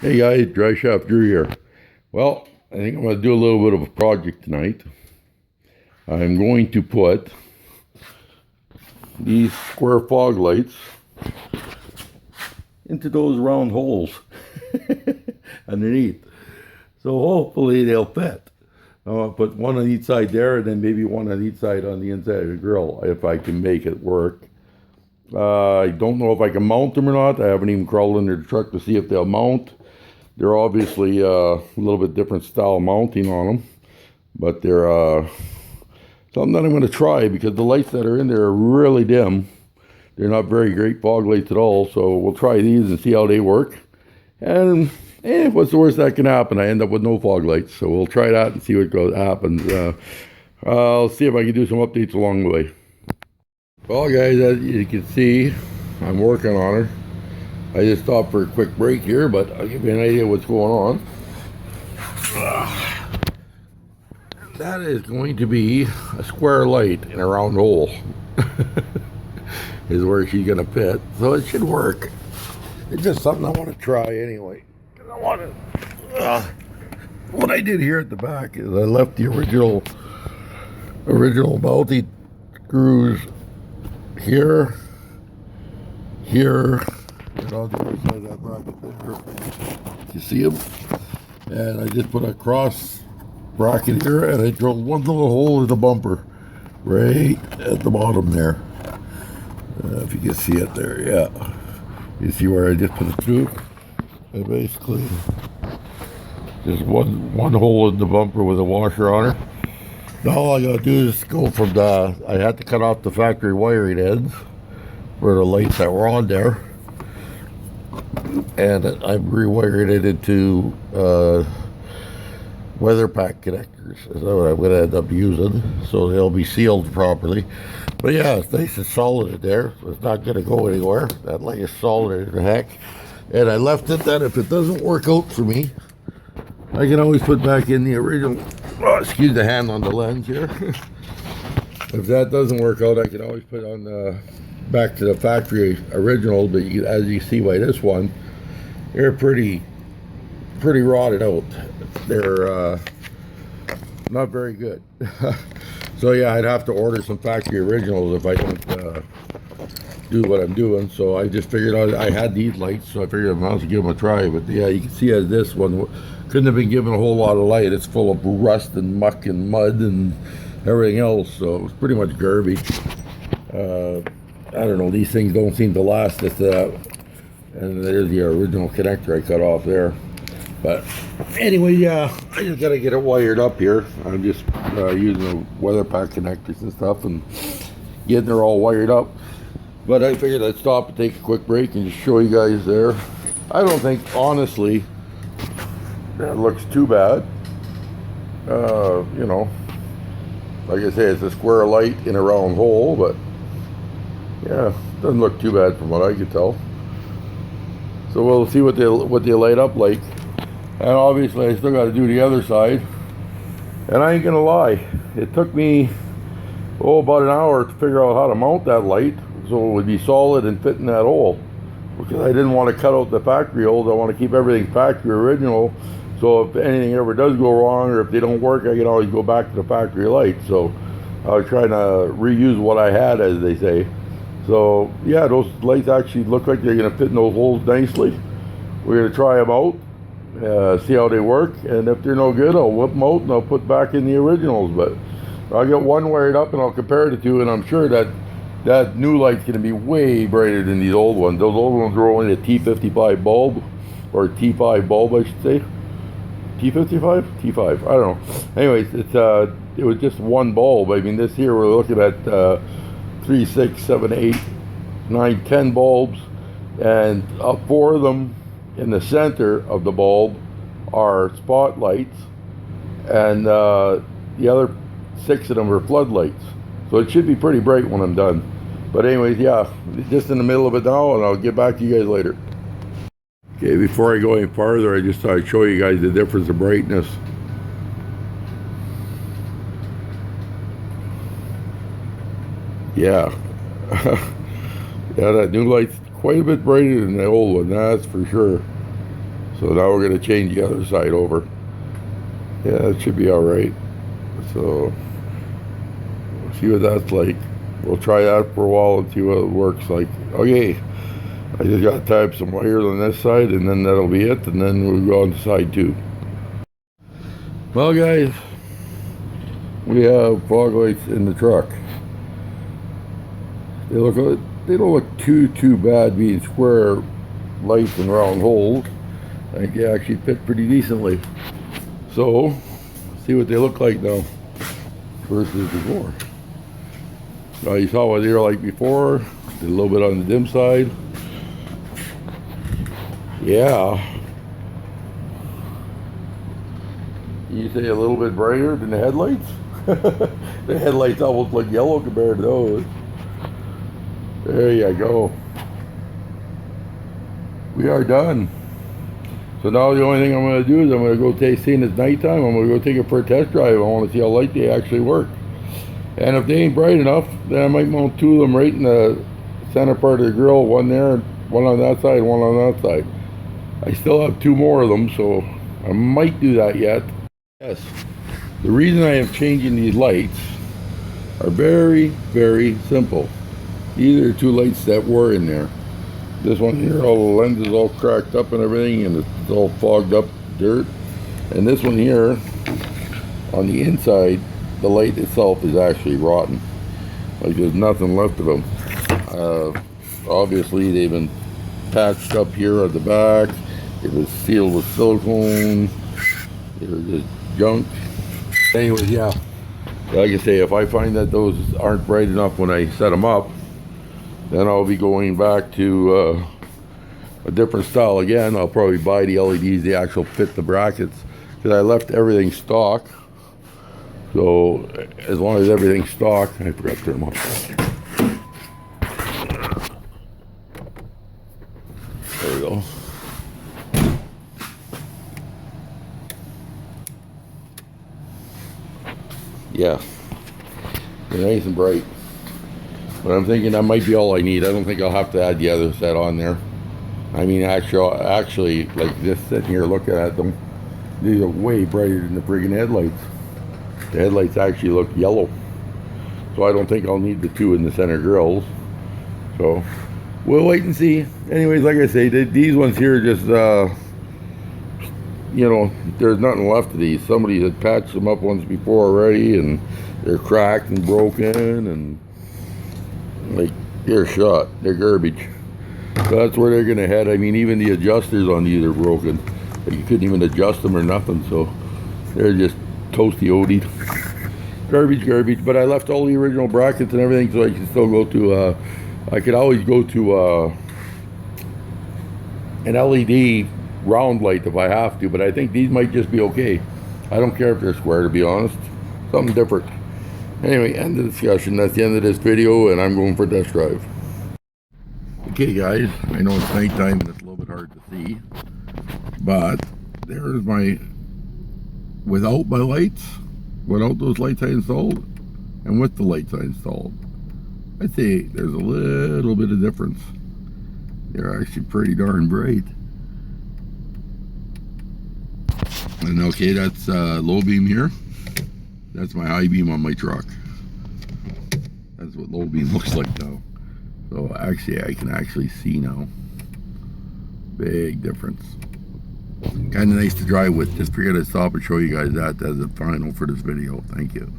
Hey guys, Dry Shaft Drew here. Well, I think I'm going to do a little bit of a project tonight. I'm going to put these square fog lights into those round holes underneath. So hopefully they'll fit. I'll put one on each side there and then maybe one on each side on the inside of the grill if I can make it work. I don't know if I can mount them or not. I haven't even crawled into the truck to see if they'll mount. They're obviously a little bit different style mounting on them, but they're something that I'm going to try because the lights that are in there are really dim. They're not very great fog lights at all, so we'll try these and see how they work. And what's the worst that can happen? I end up with no fog lights, so we'll try that and see what happens. I'll see if I can do some updates along the way. Well, guys, as you can see, I'm working on her. I just stopped for a quick break here, but I'll give you an idea what's going on. That is going to be a square light in a round hole. Is where she's going to fit. So it should work. It's just something I want to try anyway. I want to... what I did here at the back is I left the original mounting screws here, and on the other side of that bracket there. You see them? And I just put a cross bracket here, and I drilled one little hole in the bumper right at the bottom there. If you can see it there, yeah. You see where I just put it through? And basically, just one hole in the bumper with a washer on her. Now all I gotta do is go from I had to cut off the factory wiring ends for the lights that were on there. And I'm rewiring it into weather pack connectors. That's what I'm going to end up using, so they'll be sealed properly. But yeah, it's nice and solid in there, so it's not going to go anywhere. That light is solid as heck. And I left it that if it doesn't work out for me, I can always put back in the original, excuse the hand on the lens here. If that doesn't work out, I can always put on back to the factory original, but as you see by this one, they're pretty rotted out. They're not very good. So yeah, I'd have to order some factory originals if I don't do what I'm doing. So I just figured out I had these lights, so I figured I might as well give them a try. But yeah, you can see as this one couldn't have been given a whole lot of light. It's full of rust and muck and mud and everything else, so it's pretty much garbage. I don't know, these things don't seem to last at that. And there's the original connector I cut off there. But anyway, yeah, I just gotta get it wired up here. I'm just using the weather pack connectors and stuff and getting her all wired up. But I figured I'd stop and take a quick break and just show you guys there. I don't think, honestly, that looks too bad. You know, like I say, it's a square light in a round hole, but yeah, doesn't look too bad from what I could tell. So we'll see what they light up like. And obviously I still got to do the other side. And I ain't gonna lie, it took me about an hour to figure out how to mount that light so it would be solid and fit in that hole. Because I didn't want to cut out the factory holes. I want to keep everything factory original. So if anything ever does go wrong or if they don't work, I can always go back to the factory light. So I was trying to reuse what I had, as they say. So yeah, those lights actually look like they're going to fit in those holes nicely. We're going to try them out, see how they work, and if they're no good, I'll whip them out and I'll put back in the originals. But I'll get one wired up and I'll compare the two, and I'm sure that new light's going to be way brighter than these old ones. Those old ones were only a T55 bulb, or T5 bulb I should say. T55? T5, I don't know. Anyways, it was just one bulb. I mean, this here we're looking at 3, 6, 7, 8, 9, 10 bulbs, and 4 of them in the center of the bulb are spotlights, and the other 6 of them are floodlights. So it should be pretty bright when I'm done. But anyways, yeah, just in the middle of it now, and I'll get back to you guys later. Okay, before I go any farther, I just thought I'd show you guys the difference of brightness. Yeah. Yeah, that new light's quite a bit brighter than the old one, that's for sure. So now we're going to change the other side over. Yeah, it should be all right. So we'll see what that's like. We'll try that for a while and see what it works like. Okay, I just got to tie up some wires on this side, and then that'll be it, and then we'll go on to side 2. Well, guys, we have fog lights in the truck. They don't look too bad being square lights and round holes. I think they actually fit pretty decently. So, see what they look like now versus before. Now you saw what they were like before. Did a little bit on the dim side. Yeah. You say a little bit brighter than the headlights? The headlights almost look yellow compared to those. There you go. We are done. So now the only thing I'm going to do is I'm going to go seeing it's nighttime. I'm going to go take it for a test drive. I want to see how light they actually work. And if they ain't bright enough, then I might mount 2 of them right in the center part of the grill. One there, one on that side, one on that side. I still have 2 more of them, so I might do that yet. Yes. The reason I am changing these lights are very, very simple. These are 2 lights that were in there. This one here, all the lens is all cracked up and everything, and it's all fogged up dirt. And this one here, on the inside, the light itself is actually rotten. Like there's nothing left of them. Obviously, they've been patched up here at the back. It was sealed with silicone. It was just junk. Anyways, yeah. Like I say, if I find that those aren't bright enough when I set them up, then I'll be going back to a different style again. I'll probably buy the LEDs, they actually fit the brackets, because I left everything stock. So as long as everything's stock, I forgot to turn them off. There we go. Yeah, they're nice and bright. But I'm thinking that might be all I need. I don't think I'll have to add the other set on there. I mean, actually, like just sitting here looking at them, these are way brighter than the friggin' headlights. The headlights actually look yellow. So I don't think I'll need the 2 in the center grills. So we'll wait and see. Anyways, like I say, these ones here just, you know, there's nothing left of these. Somebody had patched them up once before already, and they're cracked and broken, and like they're shot, they're garbage. So that's where they're gonna head. I mean, even the adjusters on these are broken. Like, you couldn't even adjust them or nothing, so they're just toasty OD'd. Garbage. But I left all the original brackets and everything, so I can still go to I could always go to an LED round light if I have to, but I think these might just be okay. I don't care if they're square, to be honest. Something different. Anyway, end of discussion. That's the end of this video, and I'm going for a test drive. Okay, guys, I know it's nighttime and it's a little bit hard to see, but there's my, without my lights, without those lights I installed, and with the lights I installed, I'd say there's a little bit of difference. They're actually pretty darn bright. And okay, that's low beam here. That's my high beam on my truck. That's what low beam looks like now. So actually, I can actually see now. Big difference. Kind of nice to drive with. Just figured I'd stop and show you guys that as a final for this video. Thank you.